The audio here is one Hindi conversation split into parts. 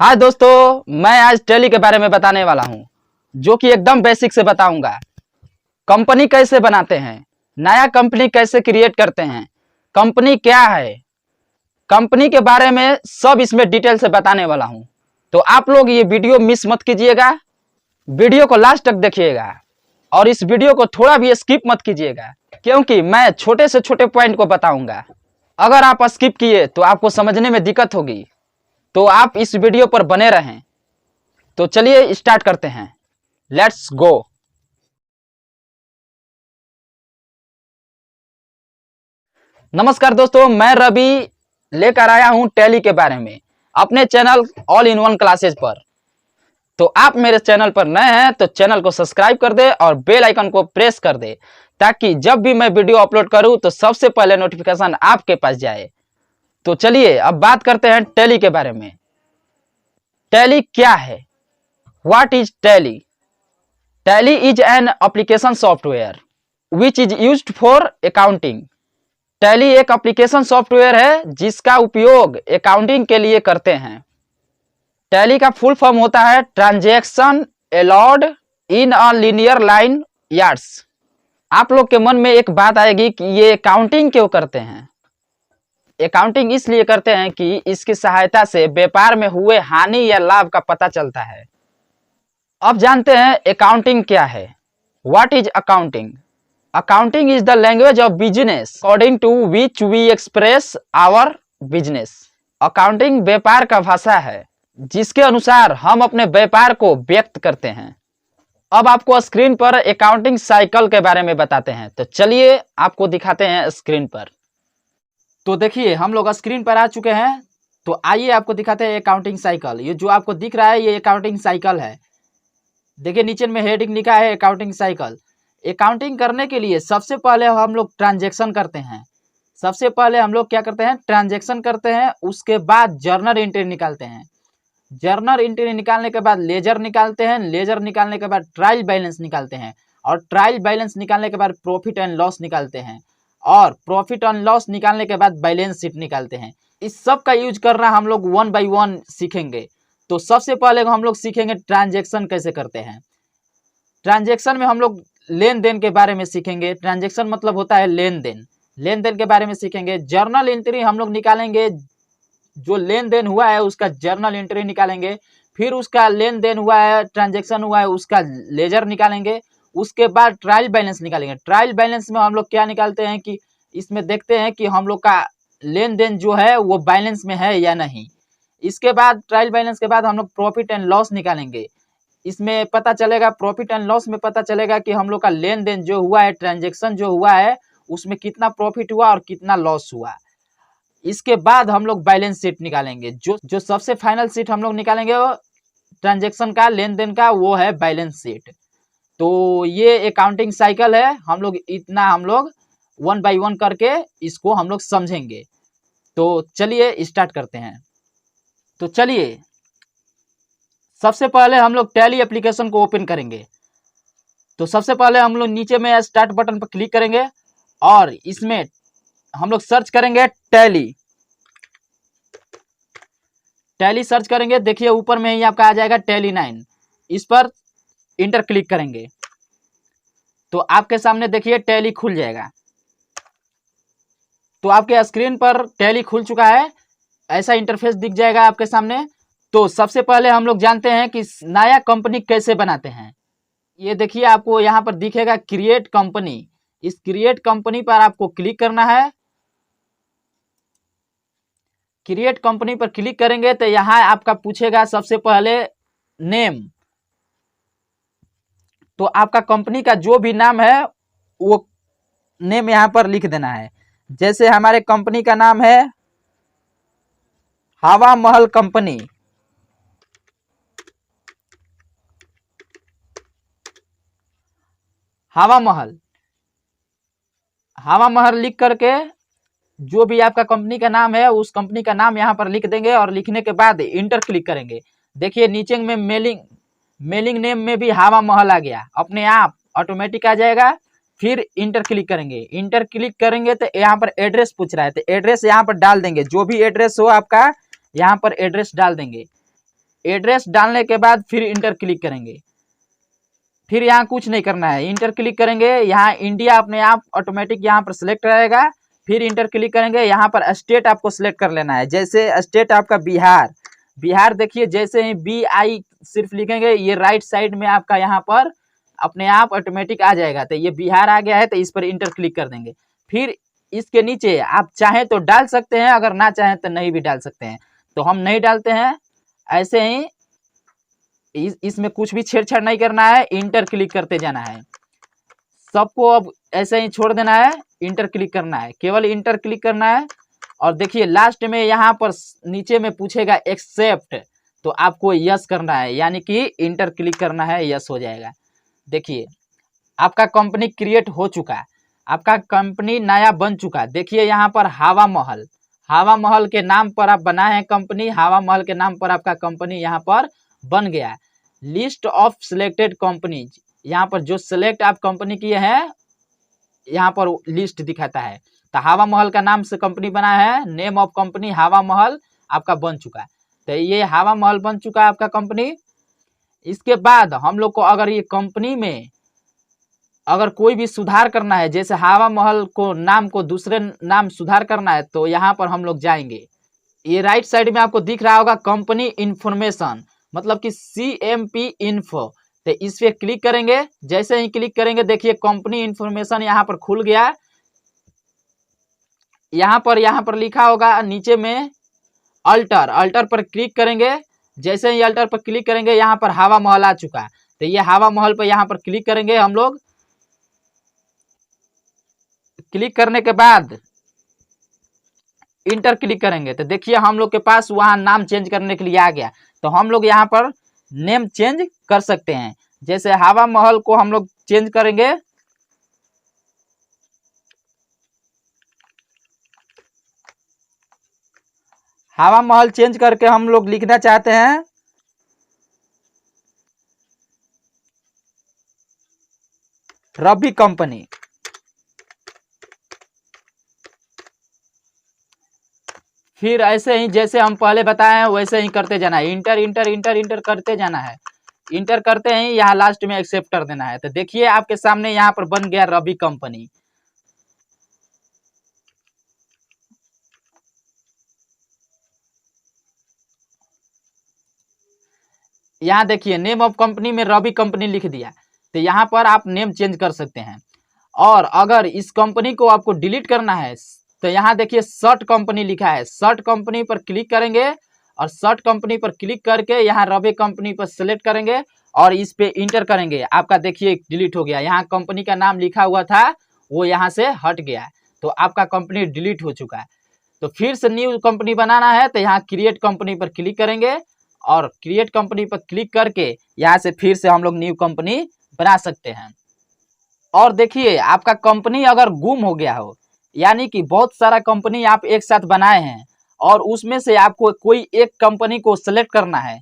हाय दोस्तों, मैं आज टैली के बारे में बताने वाला हूं, जो कि एकदम बेसिक से बताऊंगा। कंपनी कैसे बनाते हैं, नया कंपनी कैसे क्रिएट करते हैं, कंपनी क्या है, कंपनी के बारे में सब इसमें डिटेल से बताने वाला हूं। तो आप लोग ये वीडियो मिस मत कीजिएगा, वीडियो को लास्ट तक देखिएगा और इस वीडियो को थोड़ा भी स्किप मत कीजिएगा, क्योंकि मैं छोटे से छोटे पॉइंट को बताऊंगा। अगर आप स्किप किए तो आपको समझने में दिक्कत होगी, तो आप इस वीडियो पर बने रहें। तो चलिए स्टार्ट करते हैं, लेट्स गो। नमस्कार दोस्तों, मैं रवि लेकर आया हूं टैली के बारे में अपने channel all in one classes पर। तो आप मेरे चैनल पर नए हैं तो चैनल को सब्सक्राइब कर दे और बेल आइकन को प्रेस कर दे, ताकि जब भी मैं वीडियो अपलोड करूं तो सबसे पहले नोटिफिकेशन आपके पास जाए। तो चलिए अब बात करते हैं टैली के बारे में। टैली क्या है? What is tally? Tally is an application software which is used for accounting. Tally एक एप्लीकेशन सॉफ्टवेयर है जिसका उपयोग अकाउंटिंग के लिए करते हैं। टैली का फुल फॉर्म होता है transaction allowed in a linear line yards. आप लोग के मन में एक बात आएगी कि ये अकाउंटिंग क्यों करते हैं? अकाउंटिंग इसलिए करते हैं कि इसकी सहायता से व्यापार में हुए हानि या लाभ का पता चलता है। अब जानते हैं अकाउंटिंग क्या है। What is accounting? Accounting is the language of business according to which we express our business. Accounting व्यापार का भाषा है जिसके अनुसार हम अपने व्यापार को व्यक्त करते हैं। अब आपको स्क्रीन पर अकाउंटिंग साइकिल के बारे में बताते हैं, तो चलिए आपको दिखाते हैं स्क्रीन पर। तो देखिए हम लोग स्क्रीन पर आ चुके हैं, तो आइए आपको दिखाते हैं अकाउंटिंग साइकिल। ये जो आपको दिख रहा है ये अकाउंटिंग साइकिल है। देखिए नीचे में हेडिंग लिखा है अकाउंटिंग साइकिल। अकाउंटिंग करने के लिए सबसे पहले हम लोग ट्रांजैक्शन करते हैं। सबसे पहले हम लोग क्या करते हैं? ट्रांजैक्शन करते हैं। उसके बाद जर्नल एंट्री निकालते हैं। जर्नल एंट्री निकालने के बाद लेजर निकालते हैं। लेजर निकालने के बाद ट्रायल बैलेंस निकालते हैं। और ट्रायल बैलेंस निकालने के बाद प्रॉफिट एंड लॉस निकालते हैं। और प्रॉफिट एंड लॉस निकालने के बाद बैलेंस शीट निकालते हैं। इस सब का यूज करना हम लोग वन बाई वन सीखेंगे। तो सबसे पहले हम लोग सीखेंगे ट्रांजैक्शन कैसे करते हैं। ट्रांजैक्शन में हम लोग लेन देन के बारे में सीखेंगे। ट्रांजैक्शन मतलब होता है लेन देन। लेन देन के बारे में सीखेंगे। जर्नल एंट्री हम लोग निकालेंगे, जो लेन देन हुआ है उसका जर्नल एंट्री निकालेंगे। फिर उसका लेन देन हुआ है, ट्रांजैक्शन हुआ है, उसका लेजर निकालेंगे। उसके बाद ट्रायल बैलेंस निकालेंगे। ट्रायल बैलेंस में हम लोग क्या निकालते हैं कि इसमें देखते हैं कि हम लोग का लेन देन जो है वो बैलेंस में है या नहीं। इसके बाद ट्रायल बैलेंस के बाद हम लोग प्रॉफिट एंड लॉस निकालेंगे। इसमें पता चलेगा, प्रॉफिट एंड लॉस में पता चलेगा कि हम लोग का लेन देन जो हुआ है, ट्रांजैक्शन जो हुआ है, उसमें कितना प्रॉफिट हुआ और कितना लॉस हुआ। इसके बाद हम लोग बैलेंस शीट निकालेंगे। जो सबसे फाइनल शीट हम लोग निकालेंगे वो ट्रांजैक्शन का, लेन देन का, वो है बैलेंस शीट। तो ये अकाउंटिंग साइकिल है। हम लोग वन बाई वन करके इसको हम लोग समझेंगे। तो चलिए स्टार्ट करते हैं। तो चलिए सबसे पहले हम लोग टैली एप्लीकेशन को ओपन करेंगे। तो सबसे पहले हम लोग नीचे में स्टार्ट बटन पर क्लिक करेंगे और इसमें हम लोग सर्च करेंगे टैली। टैली सर्च करेंगे, देखिए ऊपर में ही आपका आ जाएगा टैली 9। इस पर इंटर क्लिक करेंगे तो आपके सामने देखिए टैली खुल जाएगा। तो आपके स्क्रीन पर टैली खुल चुका है, ऐसा इंटरफेस दिख जाएगा आपके सामने। तो सबसे पहले हम लोग जानते हैं कि नया कंपनी कैसे बनाते हैं। ये देखिए आपको यहाँ पर दिखेगा क्रिएट कंपनी। इस क्रिएट कंपनी पर आपको क्लिक करना है। क्रिएट कंपनी पर क्लिक करेंगे तो यहाँ आपका पूछेगा सबसे पहले नेम। तो आपका कंपनी का जो भी नाम है वो नेम यहाँ पर लिख देना है। जैसे हमारे कंपनी का नाम है हवा महल कंपनी। हवा महल लिख करके जो भी आपका कंपनी का नाम है उस कंपनी का नाम यहाँ पर लिख देंगे और लिखने के बाद इंटर क्लिक करेंगे। देखिए नीचे में मेलिंग नेम में भी हवा महल आ गया, अपने आप ऑटोमेटिक आ जाएगा। फिर इंटर क्लिक करेंगे। इंटर क्लिक करेंगे तो यहाँ पर एड्रेस पूछ रहा है, तो एड्रेस यहाँ पर डाल देंगे। जो भी एड्रेस हो आपका यहाँ पर एड्रेस डाल देंगे। एड्रेस डालने के बाद फिर इंटर क्लिक करेंगे। फिर यहाँ कुछ नहीं करना है, इंटर क्लिक करेंगे, यहाँ इंडिया अपने आप ऑटोमेटिक यहाँ पर सिलेक्ट रहेगा। फिर इंटर क्लिक करेंगे, यहाँ पर स्टेट आपको सिलेक्ट कर लेना है। जैसे स्टेट आपका बिहार, बिहार देखिए जैसे ही BI सिर्फ लिखेंगे ये राइट साइड में आपका यहाँ पर अपने आप ऑटोमेटिक आ जाएगा। तो ये बिहार आ गया है, तो इस पर इंटर क्लिक कर देंगे। फिर इसके नीचे आप चाहें तो डाल सकते हैं, अगर ना चाहें तो नहीं भी डाल सकते हैं। तो हम नहीं डालते हैं, ऐसे ही इसमें कुछ भी छेड़छाड़ नहीं करना है, इंटर क्लिक करते जाना है। सबको अब ऐसे ही छोड़ देना है, इंटर क्लिक करना है, केवल इंटर क्लिक करना है। और देखिए लास्ट में यहाँ पर नीचे में पूछेगा एक्सेप्ट, तो आपको यस करना है, यानी कि इंटर क्लिक करना है, यस हो जाएगा। देखिए आपका कंपनी क्रिएट हो चुका है, आपका कंपनी नया बन चुका है। देखिए यहाँ पर हवा महल, हवा महल के नाम पर आप बनाए हैं कंपनी, हवा महल के नाम पर आपका कंपनी यहाँ पर बन गया है। लिस्ट ऑफ सिलेक्टेड कंपनीज, यहाँ पर जो सिलेक्ट आप कंपनी किए हैं यहाँ पर लिस्ट दिखाता है। तो हवा महल का नाम से कंपनी बना है, नेम ऑफ कंपनी हवा महल आपका बन चुका है। तो ये हवा महल बन चुका है आपका कंपनी। इसके बाद हम लोग को अगर ये कंपनी में अगर कोई भी सुधार करना है, जैसे हवा महल को नाम को दूसरे नाम सुधार करना है, तो यहाँ पर हम लोग जाएंगे। ये राइट साइड में आपको दिख रहा होगा कंपनी इंफॉर्मेशन, मतलब कि CMP इन्फो। तो इस पे क्लिक करेंगे, जैसे ही क्लिक करेंगे देखिए कंपनी इंफॉर्मेशन यहाँ पर खुल गया। यहाँ पर लिखा होगा नीचे में अल्टर, अल्टर पर क्लिक करेंगे। जैसे ही अल्टर पर क्लिक करेंगे यहाँ पर हवा महल आ चुका है। तो ये हवा महल पर यहाँ पर क्लिक करेंगे हम लोग। क्लिक करने के बाद इंटर क्लिक करेंगे तो देखिए हम लोग के पास वहां नाम चेंज करने के लिए आ गया। तो हम लोग यहाँ पर नेम चेंज कर सकते हैं। जैसे हवा महल को हम लोग चेंज करेंगे, हवा महल चेंज करके हम लोग लिखना चाहते हैं रवि कंपनी। फिर ऐसे ही जैसे हम पहले बताए हैं वैसे ही करते जाना है, इंटर इंटर इंटर इंटर करते जाना है। इंटर करते ही यहाँ लास्ट में एक्सेप्ट कर देना है। तो देखिए आपके सामने यहाँ पर बन गया रवि कंपनी। यहाँ देखिए नेम ऑफ कंपनी में रवि कंपनी लिख दिया। तो यहाँ पर आप नेम चेंज कर सकते हैं। और अगर इस कंपनी को आपको डिलीट करना है तो यहाँ देखिए सर्ट कंपनी लिखा है, सर्ट कंपनी पर क्लिक करेंगे और सर्ट कंपनी पर क्लिक करके यहाँ रवि कंपनी पर सेलेक्ट करेंगे और इस पे इंटर करेंगे। आपका देखिए डिलीट हो गया, यहाँ कंपनी का नाम लिखा हुआ था वो यहाँ से हट गया, तो आपका कंपनी डिलीट हो चुका है। तो फिर से न्यू कंपनी बनाना है तो यहाँ क्रिएट कंपनी पर क्लिक करेंगे और क्रिएट कंपनी पर क्लिक करके यहाँ से फिर से हम लोग न्यू कंपनी बना सकते हैं। और देखिए आपका कंपनी अगर गुम हो गया हो, यानी कि बहुत सारा कंपनी आप एक साथ बनाए हैं और उसमें से आपको कोई एक कंपनी को सिलेक्ट करना है,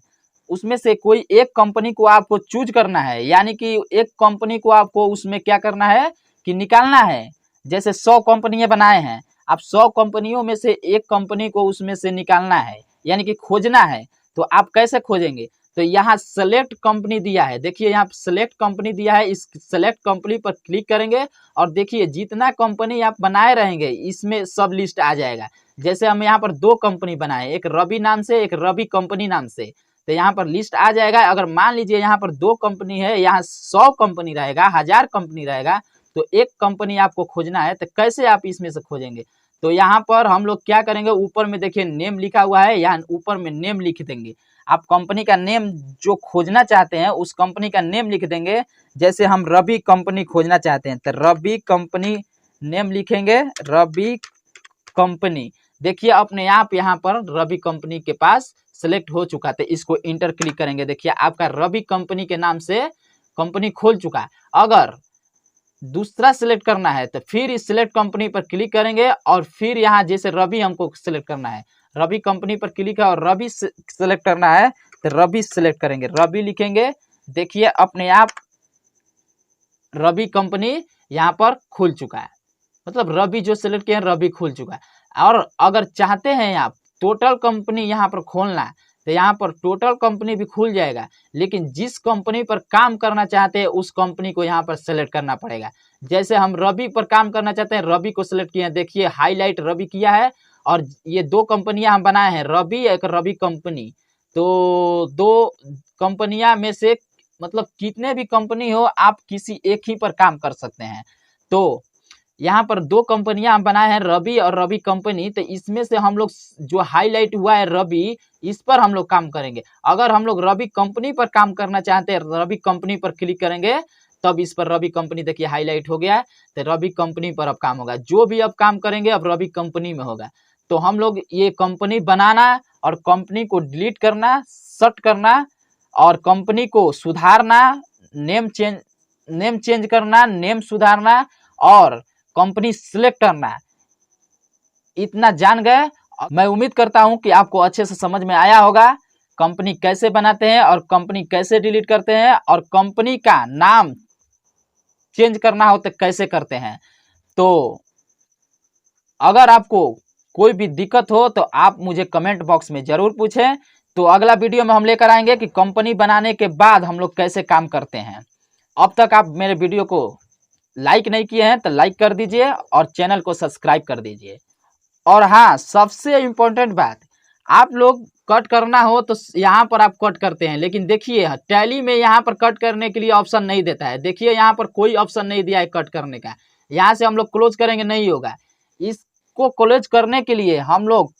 उसमें से कोई एक कंपनी को आपको चूज करना है, यानी कि एक कंपनी को आपको उसमें क्या करना है कि निकालना है। जैसे 100 कंपनियां बनाए हैं, आप 100 कंपनियों में से एक कंपनी को उसमें से निकालना है, यानी कि खोजना है। तो आप कैसे खोजेंगे, तो यहाँ सेलेक्ट कंपनी दिया है, देखिए यहाँ सेलेक्ट कंपनी दिया है, इस सेलेक्ट कंपनी पर क्लिक करेंगे और देखिए जितना कंपनी आप बनाए रहेंगे इसमें सब लिस्ट आ जाएगा। जैसे हम यहाँ पर 2 कंपनी बनाए, एक रवि नाम से एक रवि कंपनी नाम से, तो यहाँ पर लिस्ट आ जाएगा। अगर मान लीजिए यहाँ पर 2 कंपनी है, यहाँ 100 कंपनी रहेगा, 1000 कंपनी रहेगा, तो एक कंपनी आपको खोजना है, तो कैसे आप इसमें से खोजेंगे। तो यहाँ पर हम लोग क्या करेंगे, ऊपर में देखिए नेम लिखा हुआ है, यहाँ ऊपर में नेम लिख देंगे। आप कंपनी का नेम जो खोजना चाहते हैं उस कंपनी का नेम लिख देंगे। जैसे हम रवि कंपनी खोजना चाहते हैं तो रवि कंपनी नेम लिखेंगे, रवि कंपनी। देखिए अपने आप यहाँ पर रवि कंपनी के पास सिलेक्ट हो चुका, तो इसको इंटर क्लिक करेंगे, देखिए आपका रवि कंपनी के नाम से कंपनी खोल चुका है। अगर दूसरा सिलेक्ट करना है तो फिर इस सिलेक्ट कंपनी पर क्लिक करेंगे और फिर यहाँ जैसे रवि हमको सिलेक्ट करना है, रवि कंपनी पर क्लिक है और रवि सिलेक्ट करना है तो रवि सिलेक्ट करेंगे, रवि लिखेंगे। देखिए अपने आप रवि कंपनी यहाँ पर खुल चुका है, मतलब रवि जो सिलेक्ट किए हैं रवि खुल चुका है। और अगर चाहते हैं आप टोटल कंपनी यहाँ पर खोलना, तो यहाँ पर टोटल कंपनी भी खुल जाएगा, लेकिन जिस कंपनी पर काम करना चाहते हैं उस कंपनी को यहाँ पर सेलेक्ट करना पड़ेगा। जैसे हम रवि पर काम करना चाहते हैं, रवि को सिलेक्ट किए हैं, देखिए हाईलाइट रवि किया है, और ये 2 कंपनियां हम बनाए हैं, रवि एक रवि कंपनी। तो 2 कंपनियां में से मतलब कितने भी कंपनी हो, आप किसी एक ही पर काम कर सकते हैं। तो यहाँ पर 2 कंपनियां हम बनाए हैं, रवि और रवि कंपनी। तो इसमें से हम लोग जो हाईलाइट हुआ है रवि, इस पर हम लोग काम करेंगे। अगर हम लोग रवि कंपनी पर काम करना चाहते हैं, रवि कंपनी पर क्लिक करेंगे, तब इस पर रवि कंपनी देखिए हाईलाइट हो गया है। तो रवि कंपनी पर अब काम होगा, जो भी अब काम करेंगे अब रवि कंपनी में होगा। तो हम लोग ये कंपनी बनाना और कंपनी को डिलीट करना, शट करना, और कंपनी को सुधारना, नेम चेंज करना, नेम सुधारना, और कंपनी सिलेक्ट करना, इतना जान गए। मैं उम्मीद करता हूं कि आपको अच्छे से समझ में आया होगा कंपनी कैसे बनाते हैं और कंपनी कैसे डिलीट करते हैं, और कंपनी का नाम चेंज करना हो तो कैसे करते हैं। तो अगर आपको कोई भी दिक्कत हो तो आप मुझे कमेंट बॉक्स में ज़रूर पूछें। तो अगला वीडियो में हम लेकर आएंगे कि कंपनी बनाने के बाद हम लोग कैसे काम करते हैं। अब तक आप मेरे वीडियो को लाइक नहीं किए हैं तो लाइक कर दीजिए और चैनल को सब्सक्राइब कर दीजिए। और हाँ, सबसे इम्पोर्टेंट बात, आप लोग कट करना हो तो यहाँ पर आप कट करते हैं, लेकिन देखिए टैली में यहाँ पर कट करने के लिए ऑप्शन नहीं देता है। देखिए यहाँ पर कोई ऑप्शन नहीं दिया है कट करने का। यहाँ से हम लोग क्लोज करेंगे नहीं होगा। इसको क्लोज करने के लिए हम लोग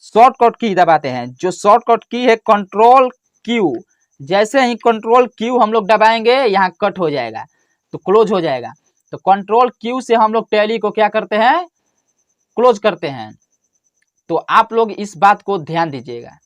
शॉर्टकट की दबाते हैं, जो शॉर्टकट की है कंट्रोल क्यू। जैसे ही कंट्रोल क्यू हम लोग दबाएंगे यहाँ कट हो जाएगा, तो क्लोज हो जाएगा। तो कंट्रोल क्यू से हम लोग टैली को क्या करते हैं, क्लोज करते हैं। तो आप लोग इस बात को ध्यान दीजिएगा।